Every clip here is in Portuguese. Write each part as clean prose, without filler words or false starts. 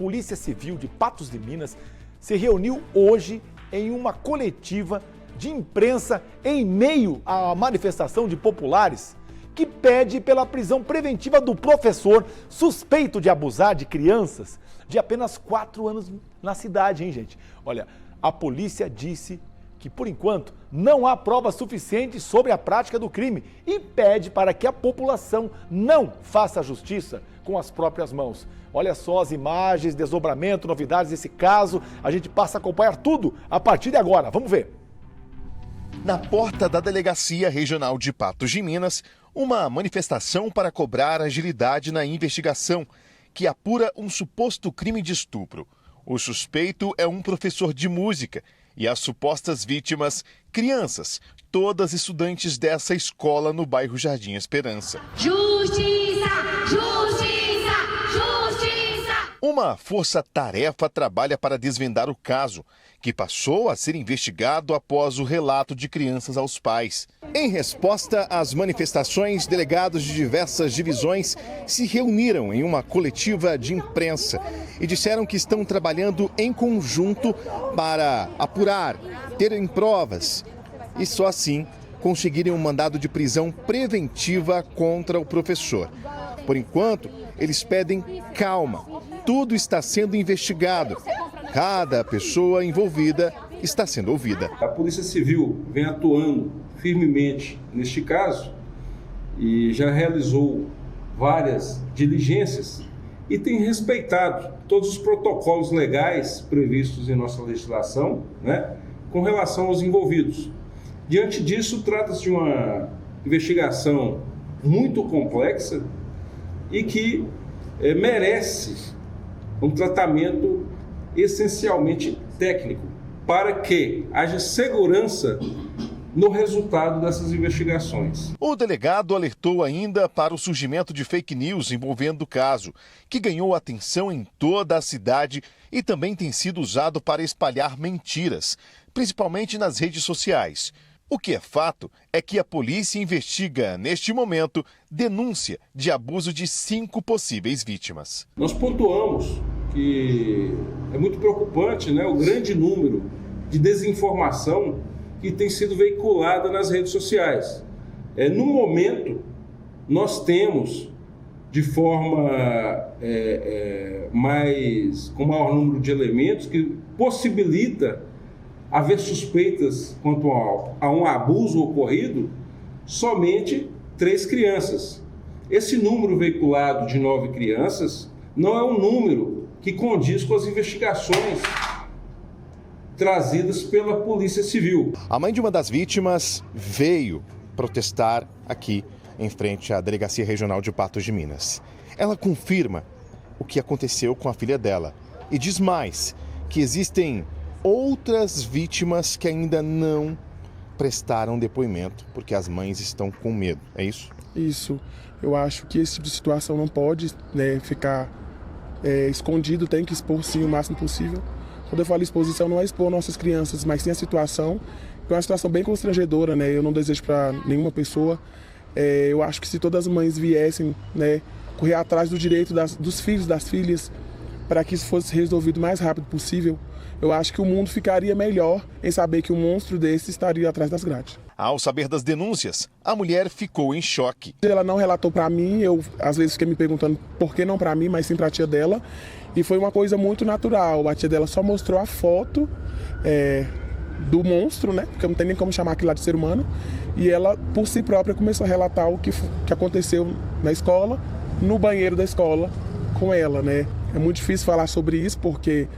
Polícia Civil de Patos de Minas se reuniu hoje em uma coletiva de imprensa em meio à manifestação de populares que pede pela prisão preventiva do professor suspeito de abusar de crianças de apenas 4 anos na cidade, hein, gente? Olha, a polícia disse que, por enquanto, não há provas suficientes sobre a prática do crime e pede para que a população não faça justiça com as próprias mãos. Olha só as imagens, desdobramento, novidades desse caso. A gente passa a acompanhar tudo a partir de agora. Vamos ver. Na porta da Delegacia Regional de Patos de Minas, uma manifestação para cobrar agilidade na investigação que apura um suposto crime de estupro. O suspeito é um professor de música e as supostas vítimas, crianças, todas estudantes dessa escola no bairro Jardim Esperança. Justiça! Justiça! Justiça! Uma força-tarefa trabalha para desvendar o caso, que passou a ser investigado após o relato de crianças aos pais. Em resposta às manifestações, delegados de diversas divisões se reuniram em uma coletiva de imprensa e disseram que estão trabalhando em conjunto para apurar, terem provas e só assim conseguirem um mandado de prisão preventiva contra o professor. Por enquanto, eles pedem calma. Tudo está sendo investigado. Cada pessoa envolvida está sendo ouvida. A Polícia Civil vem atuando firmemente neste caso e já realizou várias diligências e tem respeitado todos os protocolos legais previstos em nossa legislação, né, com relação aos envolvidos. Diante disso, trata-se de uma investigação muito complexa e que merece um tratamento essencialmente técnico, para que haja segurança no resultado dessas investigações. O delegado alertou ainda para o surgimento de fake news envolvendo o caso, que ganhou atenção em toda a cidade e também tem sido usado para espalhar mentiras, principalmente nas redes sociais. O que é fato é que a polícia investiga, neste momento, denúncia de abuso de 5 possíveis vítimas. Nós pontuamos que é muito preocupante, né, o grande número de desinformação que tem sido veiculada nas redes sociais. No momento, nós temos, de forma com maior número de elementos, que possibilita haver suspeitas quanto a um abuso ocorrido, somente 3 crianças. Esse número veiculado de 9 crianças não é um número que condiz com as investigações trazidas pela Polícia Civil. A mãe de uma das vítimas veio protestar aqui em frente à Delegacia Regional de Patos de Minas. Ela confirma o que aconteceu com a filha dela e diz mais, que existem outras vítimas que ainda não prestaram depoimento porque as mães estão com medo, é isso? Isso. Eu acho que esse tipo de situação não pode, né, ficar escondido, tem que expor sim o máximo possível. Quando eu falo exposição, não é expor nossas crianças, mas sim a situação, que é uma situação bem constrangedora, né? Eu não desejo para nenhuma pessoa. Eu acho que se todas as mães viessem, né, correr atrás do direito dos filhos, das filhas, para que isso fosse resolvido o mais rápido possível, eu acho que o mundo ficaria melhor em saber que um monstro desse estaria atrás das grades. Ao saber das denúncias, a mulher ficou em choque. Ela não relatou para mim, eu às vezes fiquei me perguntando por que não para mim, mas sim para a tia dela. E foi uma coisa muito natural. A tia dela só mostrou a foto do monstro, né? Porque não tem nem como chamar aquilo lá de ser humano. E ela, por si própria, começou a relatar o que aconteceu na escola, no banheiro da escola, com ela, né? É muito difícil falar sobre isso, porque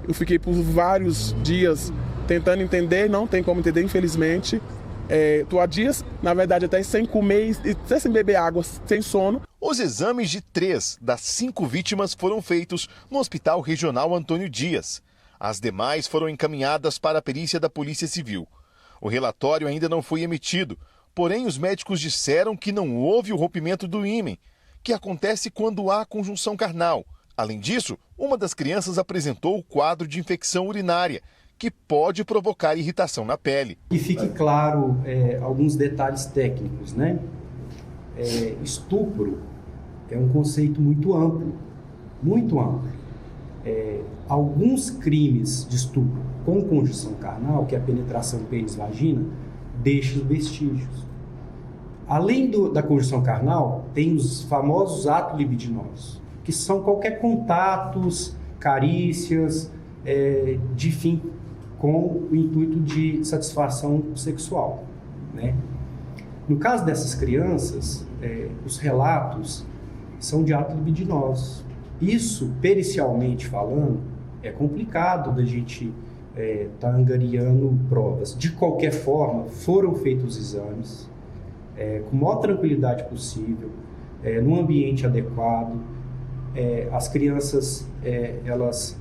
eu fiquei por vários dias tentando entender, não tem como entender, infelizmente. Tô há dias, na verdade, até sem comer e até sem beber água, sem sono. Os exames de 3 das 5 vítimas foram feitos no Hospital Regional Antônio Dias. As demais foram encaminhadas para a perícia da Polícia Civil. O relatório ainda não foi emitido, porém os médicos disseram que não houve o rompimento do ímen, que acontece quando há conjunção carnal. Além disso, uma das crianças apresentou o quadro de infecção urinária, que pode provocar irritação na pele. Que fique claro alguns detalhes técnicos, né? Estupro é um conceito muito amplo, muito amplo. alguns crimes de estupro com conjunção carnal, que é a penetração pênis-vagina, deixam vestígios. Além da conjunção carnal, tem os famosos atos libidinosos, que são qualquer contatos, carícias, de fim com o intuito de satisfação sexual, né? No caso dessas crianças, os relatos são de atos libidinosos. Isso, pericialmente falando, é complicado da gente tá angariando provas. De qualquer forma, foram feitos os exames com a maior tranquilidade possível, num ambiente adequado. As crianças, elas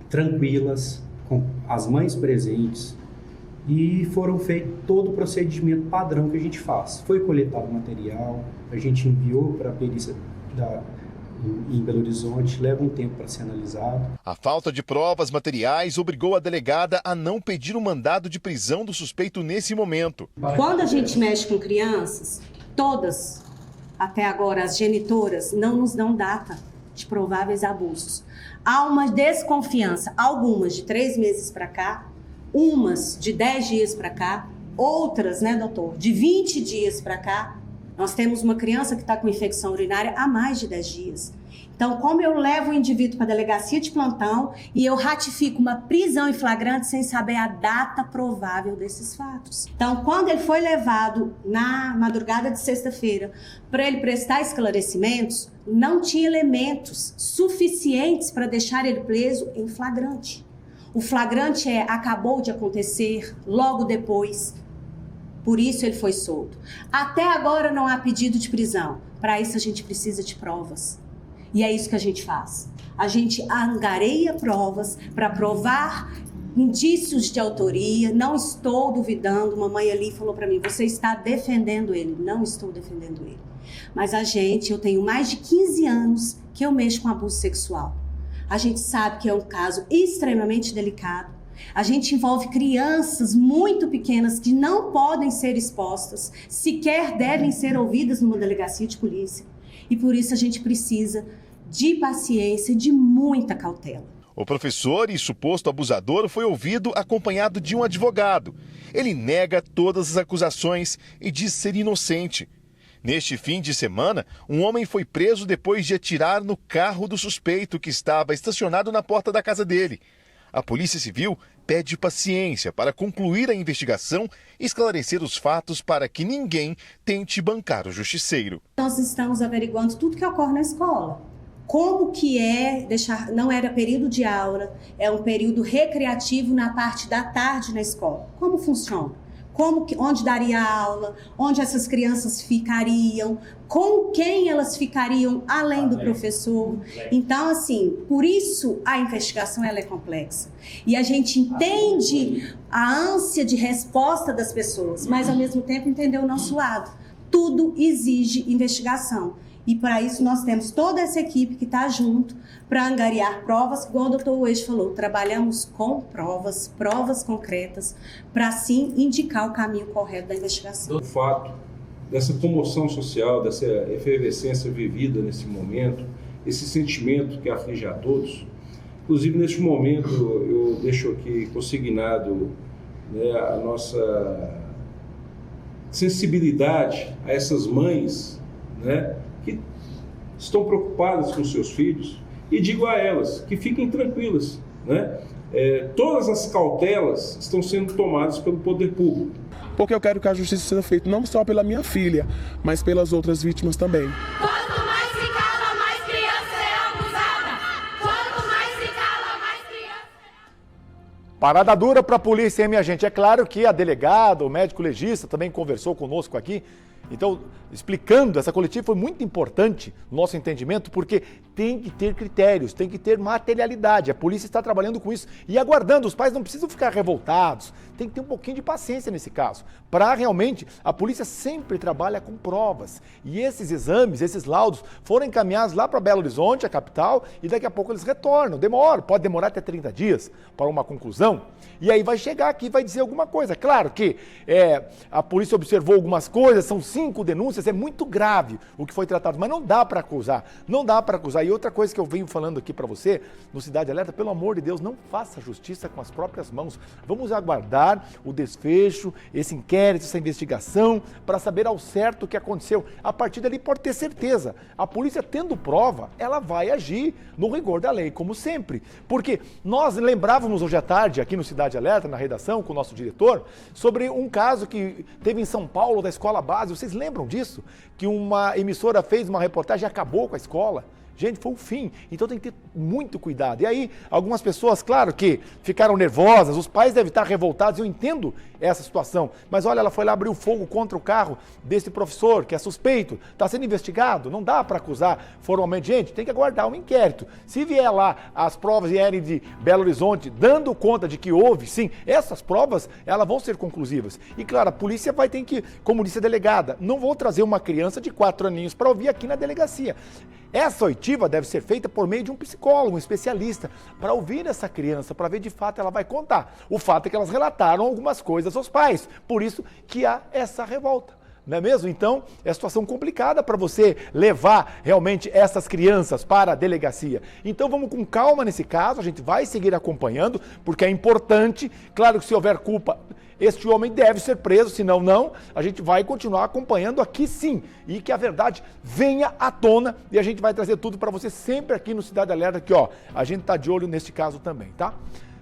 tranquilas, com as mães presentes, e foram feito todo o procedimento padrão que a gente faz. Foi coletado o material, a gente enviou para a perícia em Belo Horizonte, leva um tempo para ser analisado. A falta de provas materiais obrigou a delegada a não pedir o mandado de prisão do suspeito nesse momento. Quando a gente mexe com crianças, todas, até agora as genitoras, não nos dão data de prováveis abusos. Há uma desconfiança, algumas de 3 meses para cá, umas de 10 dias para cá, outras, né, doutor, de 20 dias para cá. Nós temos uma criança que está com infecção urinária há mais de 10 dias. Então, como eu levo o indivíduo para a delegacia de plantão e eu ratifico uma prisão em flagrante sem saber a data provável desses fatos. Então, quando ele foi levado na madrugada de sexta-feira para ele prestar esclarecimentos, não tinha elementos suficientes para deixar ele preso em flagrante. O flagrante acabou de acontecer logo depois. Por isso ele foi solto. Até agora não há pedido de prisão. Para isso a gente precisa de provas. E é isso que a gente faz. A gente angareia provas para provar indícios de autoria. Não estou duvidando. Mamãe ali falou para mim, você está defendendo ele. Não estou defendendo ele. Mas eu tenho mais de 15 anos que eu mexo com abuso sexual. A gente sabe que é um caso extremamente delicado. A gente envolve crianças muito pequenas que não podem ser expostas, sequer devem ser ouvidas numa delegacia de polícia. E por isso a gente precisa de paciência, de muita cautela. O professor e suposto abusador foi ouvido acompanhado de um advogado. Ele nega todas as acusações e diz ser inocente. Neste fim de semana, um homem foi preso depois de atirar no carro do suspeito que estava estacionado na porta da casa dele. A Polícia Civil pede paciência para concluir a investigação e esclarecer os fatos para que ninguém tente bancar o justiceiro. Nós estamos averiguando tudo que ocorre na escola. Como que não era período de aula, é um período recreativo na parte da tarde na escola. Como funciona? Onde daria aula, onde essas crianças ficariam, com quem elas ficariam além do professor. Então, assim, por isso a investigação ela é complexa. E a gente entende a ânsia de resposta das pessoas, mas ao mesmo tempo entender o nosso lado. Tudo exige investigação. E para isso nós temos toda essa equipe que está junto para angariar provas, igual o doutor Wade falou, trabalhamos com provas concretas, para assim indicar o caminho correto da investigação. O fato dessa comoção social, dessa efervescência vivida nesse momento, esse sentimento que aflige a todos, inclusive neste momento eu deixo aqui consignado, né, a nossa sensibilidade a essas mães, né, que estão preocupadas com seus filhos, e digo a elas que fiquem tranquilas, né? Todas as cautelas estão sendo tomadas pelo poder público. Porque eu quero que a justiça seja feita não só pela minha filha, mas pelas outras vítimas também. Quanto mais se cala, mais criança é abusada. Quanto mais se cala, mais criança é... Parada dura para a polícia, hein, minha gente? É claro que a delegada, o médico legista também conversou conosco aqui. Então, explicando, essa coletiva foi muito importante no nosso entendimento, porque tem que ter critérios, tem que ter materialidade. A polícia está trabalhando com isso e aguardando. Os pais não precisam ficar revoltados, tem que ter um pouquinho de paciência nesse caso. Para realmente, a polícia sempre trabalha com provas. E esses exames, esses laudos, foram encaminhados lá para Belo Horizonte, a capital, e daqui a pouco eles retornam. Pode demorar até 30 dias para uma conclusão. E aí vai chegar aqui e vai dizer alguma coisa. Claro que a polícia observou algumas coisas, são 5 denúncias, é muito grave o que foi tratado, mas não dá para acusar. Não dá para acusar e outra coisa que eu venho falando aqui para você, no Cidade Alerta, pelo amor de Deus, não faça justiça com as próprias mãos. Vamos aguardar o desfecho, esse inquérito, essa investigação, para saber ao certo o que aconteceu. A partir dali pode ter certeza, a polícia tendo prova, ela vai agir no rigor da lei, como sempre. Porque nós lembrávamos hoje à tarde, aqui no Cidade Alerta, na redação, com o nosso diretor, sobre um caso que teve em São Paulo, da escola base. Vocês lembram disso? Que uma emissora fez uma reportagem e acabou com a escola. Gente, foi o fim. Então tem que ter muito cuidado. E aí, algumas pessoas, claro que ficaram nervosas, os pais devem estar revoltados, eu entendo essa situação. Mas olha, ela foi lá abrir fogo contra o carro desse professor, que é suspeito, está sendo investigado, não dá para acusar formalmente. Gente, tem que aguardar um inquérito. Se vier lá, as provas vierem de Belo Horizonte, dando conta de que houve, sim, essas provas, elas vão ser conclusivas. E claro, a polícia vai ter que, como disse a delegada, não vou trazer uma criança de 4 aninhos para ouvir aqui na delegacia. Essa oitiva deve ser feita por meio de um psicólogo, um especialista, para ouvir essa criança, para ver de fato ela vai contar. O fato é que elas relataram algumas coisas aos pais, por isso que há essa revolta. Não é mesmo? Então, é situação complicada para você levar realmente essas crianças para a delegacia. Então, vamos com calma nesse caso, a gente vai seguir acompanhando, porque é importante, claro que se houver culpa, este homem deve ser preso, senão não, a gente vai continuar acompanhando aqui sim, e que a verdade venha à tona, e a gente vai trazer tudo para você sempre aqui no Cidade Alerta, que ó, a gente está de olho neste caso também, tá?